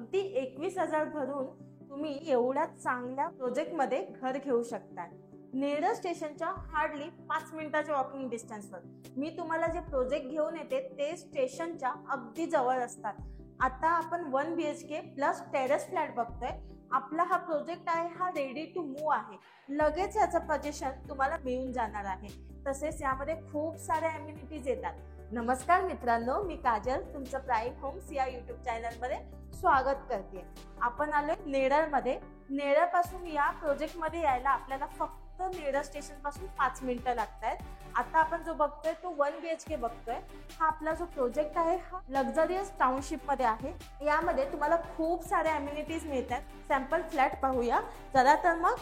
अगदी 21,000 भरून तुम्ही एवढ्या चांगल्या प्रोजेक्ट मध्ये घर घेऊ शकता। नेरळ स्टेशनच्या हार्डली 5 मिनिटाच्या वॉकिंग डिस्टन्सवर मी तुम्हाला जे प्रोजेक्ट घेऊन येते ते स्टेशनच्या अगदी जवळ असतात। आता आपण 1 BHK प्लस टेरेस फ्लॅट बघतोय। आपला हा प्रोजेक्ट आहे हा रेडी टू मूव्ह आहे। लगेच याचं पोझिशन तुम्हाला मिळून जाणार आहे। तसेच यामध्ये खूप सारे अम्युनिटीज येतात। नमस्कार मित्रांनो, मी काजल तुमचं प्राईम होम्स या यूट्यूब चॅनल मध्ये स्वागत करते। आपण आलोय नेरळमध्ये। नेरळ पासून या प्रोजेक्ट मध्ये यायला आपल्याला फक्त नेरळ स्टेशन पासून 5 मिनिटं लागतात। आता आपण जो बघतोय तो 1 BHK बघतोय। हा आपला जो प्रोजेक्ट आहे हा लक्झरियस टाउनशिप मध्ये आहे। यामध्ये तुम्हाला खूप सारे अम्युनिटीज मिळतात। सॅम्पल फ्लॅट पाहूया चला तर मग।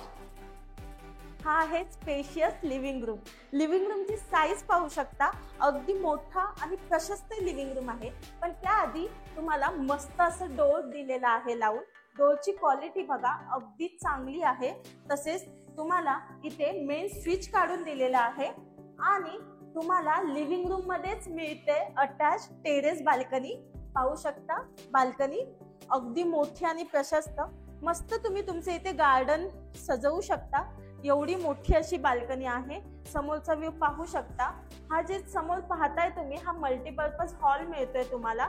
हा आहे स्पेशियस लिव्हिंग रूम। लिव्हिंग रूमची साईज पाहू शकता, अगदी मोठा आणि प्रशस्त लिव्हिंग रूम आहे। पण त्याआधी तुम्हाला मस्त असं डोर दिलेला आहे लावून। डोरची क्वालिटी बघा, अगदी चांगली आहे। तसेच तुम्हाला इथे मेन स्विच काढून दिलेला आहे आणि तुम्हाला लिव्हिंग रूम मध्येच मिळते अटॅच टेरेस बाल्कनी। पाहू शकता बाल्कनी अगदी मोठी आणि प्रशस्त। मस्त तुम्ही तुमचे इथे गार्डन सजवू शकता। एवढी मोठी अशी बाल्कनी आहे। समोरचा व्ह्यू पाहू शकता। हा जे समोर पाहताय तुम्ही हा मल्टीपर्पज हॉल मिळतोय तुम्हाला।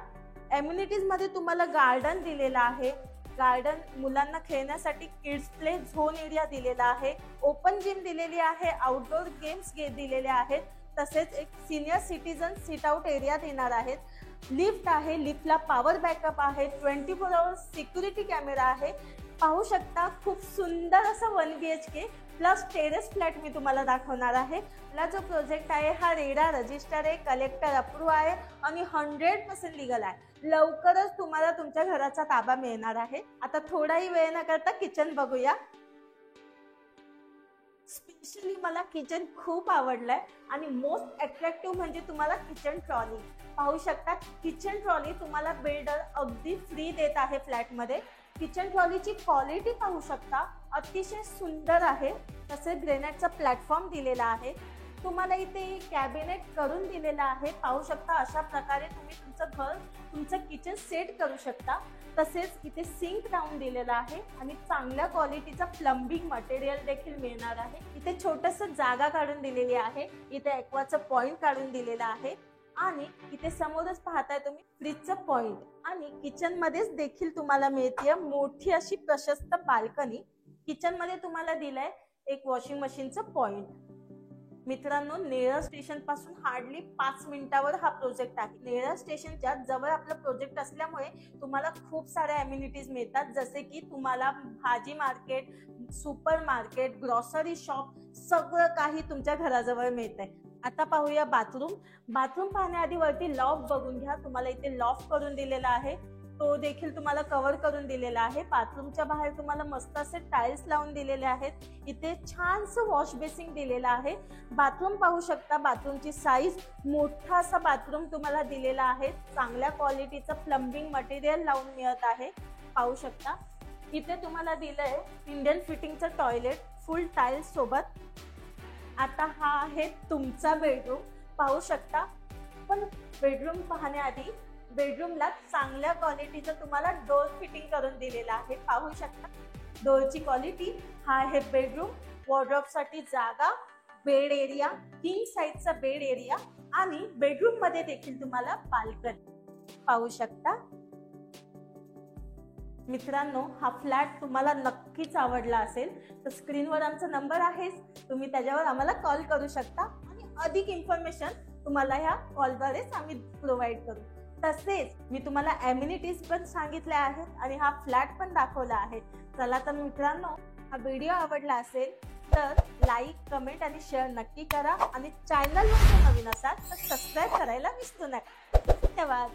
अम्युनिटीज मध्ये तुम्हाला गार्डन दिलेला आहे। गार्डन मुलांना खेळण्यासाठी किड्स प्ले झोन एरिया दिलेला आहे। ओपन जिम दिलेली आहे। आउटडोर गेम्स दिलेले आहेत। तसेच एक senior citizen sit out area देणार आहेत। लिफ्ट आहे, लिफ्टला पॉवर बॅकअप आहे। 24 आवर्स सिक्युरिटी कॅमेरा आहे। पाहू शकता खूप सुंदर असं 1 BHK प्लस टेरेस फ्लॅट मी तुम्हाला दाखवणार आहे। आपला जो प्रोजेक्ट आहे हा रेडा रजिस्टर आहे, कलेक्टर अप्रूव्ह आहे आणि 100% लीगल आहे। लवकरच तुम्हाला तुमच्या घराचा ताबा मिळणार आहे। आता थोडाही वेळ न करता किचन बघूया। स्पेशली मला किचन खूप आवडलंय आणि मोस्ट अट्रॅक्टिव्ह म्हणजे तुम्हाला किचन ट्रॉली पाहू शकता। किचन ट्रॉली तुम्हाला बिल्डर अगदी फ्री देत आहे फ्लॅट मध्ये। किचन ट्रॉलीची क्वालिटी पाहू शकता, अतिशय सुंदर आहे। तसेच ग्रेनाइटचा प्लॅटफॉर्म दिलेला आहे। तुम्हाला इथे कॅबिनेट करून दिलेला आहे। पाहू शकता अशा प्रकारे तुम्ही तुमचं किचन सेट करू शकता। तसेच इथे सिंक लावून दिलेला आहे आणि चांगल्या क्वालिटीचा प्लंबिंग मटेरियल देखील मिळणार आहे। इथे छोटंसं जागा काढून दिलेली आहे। इथे एक्वाचं पॉइंट काढून दिलेला आहे आणि इथे समोरच पाहताय तुम्ही फ्रीजचं पॉइंट। आणि किचन मध्येच देखील तुम्हाला मिळते मोठी अशी प्रशस्त बाल्कनी। किचन मध्ये तुम्हाला दिलंय एक वॉशिंग मशीनचं पॉइंट। मित्रांनो, नेरळ स्टेशन पासून हार्डली 5 मिनिटावर हा प्रोजेक्ट आहे। नेरळ स्टेशनच्या जवळ आपला प्रोजेक्ट असल्यामुळे तुम्हाला खूप सारे अम्युनिटीज मिळतात, जसे की तुम्हाला भाजी market, super market, grocery shop सगळं काही तुमच्या घराजवळ मिळतंय। आता पाहूया बाथरूम। बाथरूम पाहण्याआधी वरती लॉफ्ट बघून घ्या। तुम्हाला इथे लॉफ्ट करून दिलेला आहे, तो देखील तुम्हाला कव्हर करून दिलेला आहे। बाथरूमच्या बाहेर तुम्हाला मस्त असे टाइल्स लावून दिलेले आहेत। इथे छानसं वॉश बेसिन दिलेला आहे। बाथरूम पाहू शकता, बाथरूमची साईज मोठा असा बाथरूम तुम्हाला दिलेला आहे। चांगल्या क्वालिटीचं प्लंबिंग मटेरियल लावून मिळत आहे। पाहू शकता इथे तुम्हाला दिलंय इंडियन फिटिंगचं टॉयलेट फुल टाइल्स सोबत। आता हा आहे तुमचा बेडरूम। पाहू शकता, पण बेडरूम पाहण्याआधी बेडरूमला चांगल्या क्वालिटीचं तुम्हाला डोर फिटिंग करून दिलेला आहे। पाहू शकता डोरची क्वालिटी। हा आहे बेडरूम, वॉर्डरोब साठी जागा, बेड एरिया, किंग साइजचा बेड एरिया आणि बेडरूम मध्ये देखील तुम्हाला बाल्कनी पाहू शकता। मित्रांनो, हा फ्लॅट तुम्हाला नक्कीच आवडला असेल तर स्क्रीनवर आमचा नंबर आहे, तुम्ही त्याच्यावर आम्हाला कॉल करू शकता आणि अधिक इन्फॉर्मेशन तुम्हाला ह्या कॉलद्वारेच आम्ही प्रोव्हाइड करू। तसेच मी तुम्हाला अम्युनिटीज पण सांगितल्या आहेत आणि हा फ्लॅट पण दाखवला आहे। चला तर मित्रांनो, हा व्हिडिओ आवडला असेल तर लाईक, कमेंट आणि शेअर नक्की करा आणि चॅनलवर नवीन असाल तर सबस्क्राईब करायला विसरू नका। धन्यवाद।